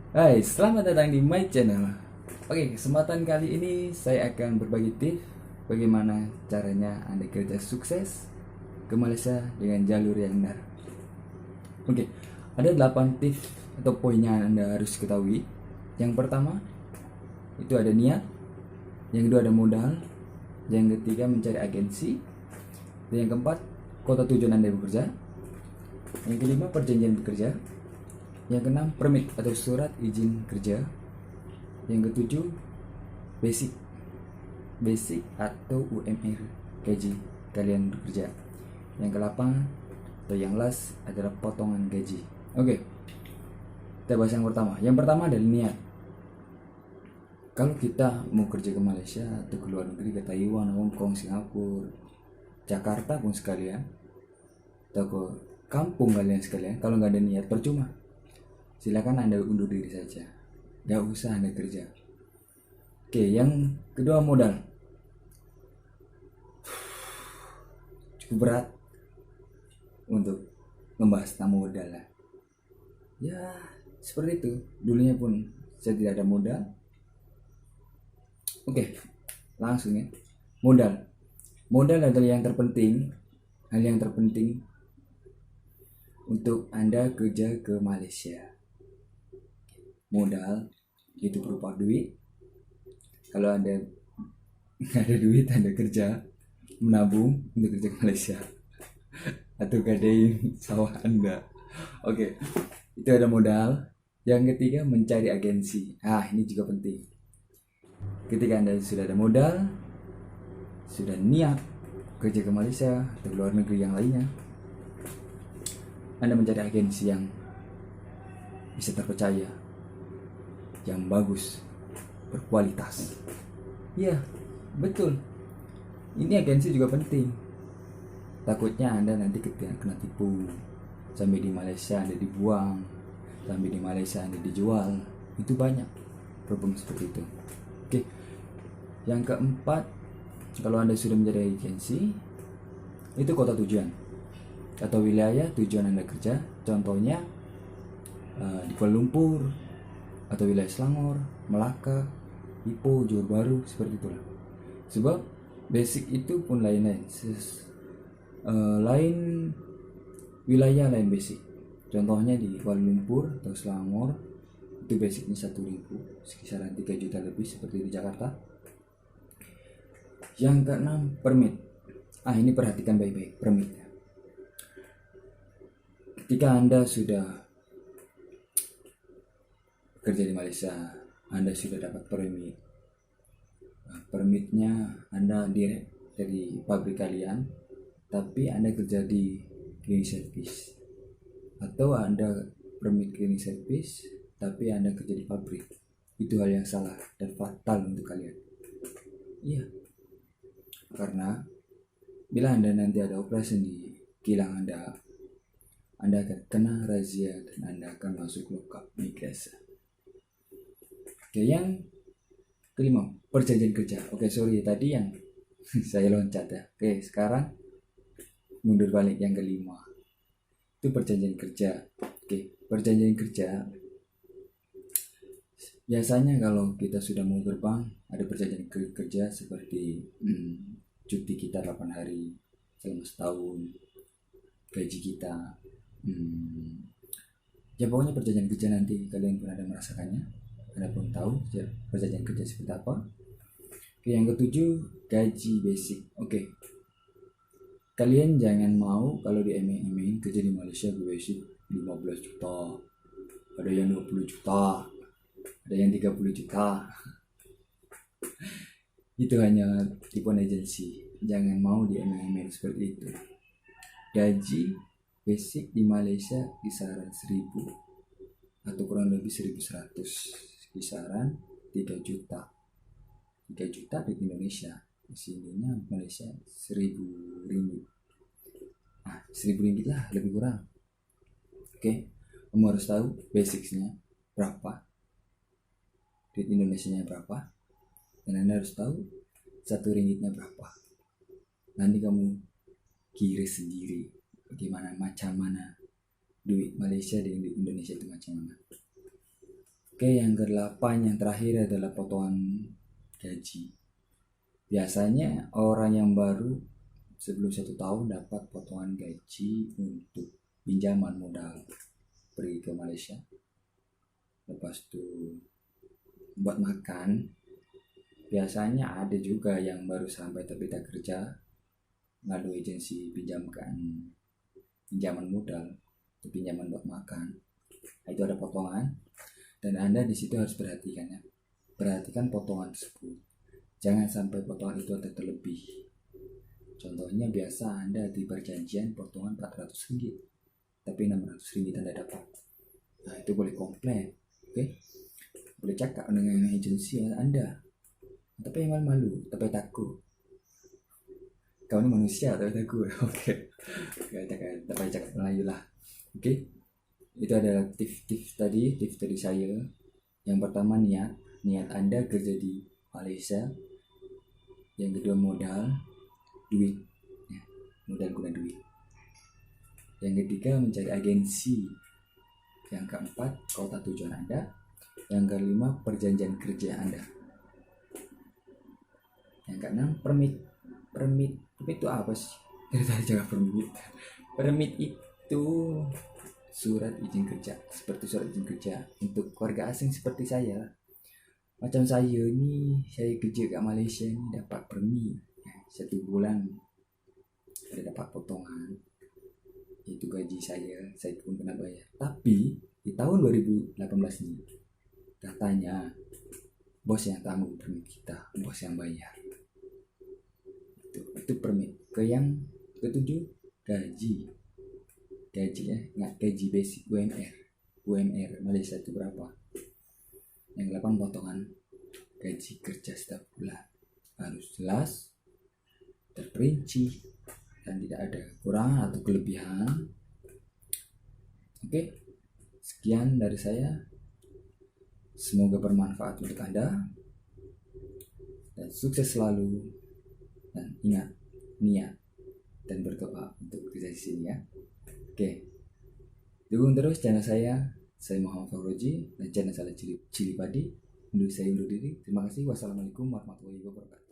Hai, selamat datang di my channel. Oke, kesempatan kali ini saya akan berbagi tips bagaimana caranya Anda kerja sukses ke Malaysia dengan jalur yang benar. Oke, ada 8 tips atau poin yang Anda harus ketahui. Yang pertama, itu ada niat. Yang kedua ada modal. Yang ketiga mencari agensi. Dan yang keempat, kota tujuan Anda bekerja. Yang kelima, perjanjian bekerja. Yang keenam, permit atau surat izin kerja. Yang ketujuh, basic basic atau UMR gaji kalian bekerja. Yang ke-8 atau yang last adalah potongan gaji. Oke, kita bahas yang pertama. Yang pertama adalah niat. Kalau kita mau kerja ke Malaysia atau ke luar negeri, ke Taiwan, Hong Kong, Singapura, Jakarta pun sekalian, atau ke kampung kalian sekalian, kalau nggak ada niat percuma. Silakan Anda undur diri saja, nggak usah Anda kerja. Oke, yang kedua modal. Cukup berat untuk membahas tentang modal lah. Ya, seperti itu. Dulunya pun saya tidak ada modal. Oke, langsung ya. Modal. Modal adalah yang terpenting, hal yang terpenting untuk Anda kerja ke Malaysia. Modal itu berupa duit. Kalau Anda nggak ada duit, Anda kerja menabung untuk kerja ke Malaysia atau gadein sawah Anda. Oke, itu ada modal. Yang ketiga mencari agensi. Ini juga penting. Ketika Anda sudah ada modal, sudah niat kerja ke Malaysia atau luar negeri yang lainnya, Anda mencari agensi yang bisa terpercaya, yang bagus, berkualitas. Iya, betul. Ini agensi juga penting. Takutnya Anda nanti kena tipu. Sampai di Malaysia Anda dibuang, sampai di Malaysia Anda dijual. Itu banyak problem seperti itu. Oke, yang keempat, kalau Anda sudah menjadi agensi, itu kota tujuan atau wilayah tujuan Anda kerja. Contohnya di Kuala Lumpur atau wilayah Selangor, Melaka, Ipoh, Johor Bahru, seperti itulah. Sebab basic itu pun lain-lain. Lain wilayah lain basic. Contohnya di Kuala Lumpur atau Selangor itu basicnya 1.000, sekisaran 3 juta lebih seperti di Jakarta. Yang keenam, permit. Ini perhatikan baik-baik permit. Ketika Anda sudah bekerja di Malaysia, Anda sudah dapat permit. Permitnya Anda direct dari pabrik kalian, tapi Anda kerja di cleaning service. Atau Anda permit cleaning service, tapi Anda kerja di pabrik. Itu hal yang salah dan fatal untuk kalian. Iya, karena bila Anda nanti ada operasi di kilang Anda akan kena razia dan Anda akan masuk lockup migrasi. Oke, yang kelima, perjanjian kerja. Oke, sorry tadi yang saya loncat ya. Oke, sekarang mundur balik yang kelima. Itu perjanjian kerja. Oke, perjanjian kerja. Biasanya kalau kita sudah mau terbang, ada perjanjian kerja seperti cuti kita 8 hari selama setahun, gaji kita. Ya pokoknya perjanjian kerja nanti kalian pun ada merasakannya. Anda pun tahu perjanjian kerja seperti apa. Oke, yang ketujuh, gaji basic. Oke, kalian jangan mau kalau di MMI kerja di Malaysia basic 15 juta, ada yang 20 juta, ada yang 30 juta. Itu hanya tipuan agensi. Jangan mau di MMI seperti itu. Gaji basic di Malaysia kisaran 1000 atau kurang lebih 1100, kisaran 3 juta. 3 juta di Indonesia, di sininya Malaysia 1000 ringgit. 1000 ringgit lah, lebih kurang. Oke, kamu harus tahu basicnya berapa, duit Indonesia nya berapa, dan Anda harus tahu 1 ringgitnya berapa. Nanti kamu kira sendiri bagaimana, macam mana duit Malaysia dengan duit Indonesia itu macam mana. Oke, yang ke-8 yang terakhir adalah potongan gaji. Biasanya orang yang baru sebelum 1 tahun dapat potongan gaji untuk pinjaman modal pergi ke Malaysia. Lepas itu buat makan. Biasanya ada juga yang baru sampai tapi tak kerja, lalu agensi pinjaman modal atau pinjaman buat makan. Nah, itu ada potongan dan Anda di situ harus perhatikan ya. Perhatikan potongan tersebut. Jangan sampai potongan itu ada terlebih. Contohnya biasa Anda di perjanjian potongan Rp400, tapi Rp600 Anda dapat. Nah, itu boleh komplain. Oke? Boleh cakap dengan agensi Anda. Tapi malu-malu, tapi takut. Kau ini manusia tapi takut. Oke. Tapi cakap Melayu lah. Oke? Itu adalah tips dari saya. Yang pertama niat Anda kerja di Malaysia. Yang kedua modal, duit ya, modal guna duit. Yang ketiga mencari agensi. Yang keempat kota tujuan Anda. Yang kelima perjanjian kerja Anda. Yang keenam permit itu apa sih? Dari tadi jangan permit itu surat izin kerja, seperti surat izin kerja untuk keluarga asing seperti saya. Macam saya ini, saya kerja kat Malaysia ni dapat permit 1 bulan saya dapat potongan, itu gaji saya pun kena bayar. Tapi di tahun 2018 ni katanya bos yang tanggung permit kita, bos yang bayar. Itu permit. Ke yang ketujuh gaji ya, nggak gaji basic UMR Malaysia itu berapa? Yang 8 potongan gaji kerja setiap bulan harus jelas, terperinci, dan tidak ada kekurangan atau kelebihan. Oke, sekian dari saya. Semoga bermanfaat untuk Anda dan sukses selalu. Dan ingat, niat dan berdoa untuk kerja di sini ya. Oke, dukung terus channel saya Muhammad Fauroji, dan channel saya Cili Padi. Saya undur diri. Terima kasih. Wassalamualaikum warahmatullahi wabarakatuh.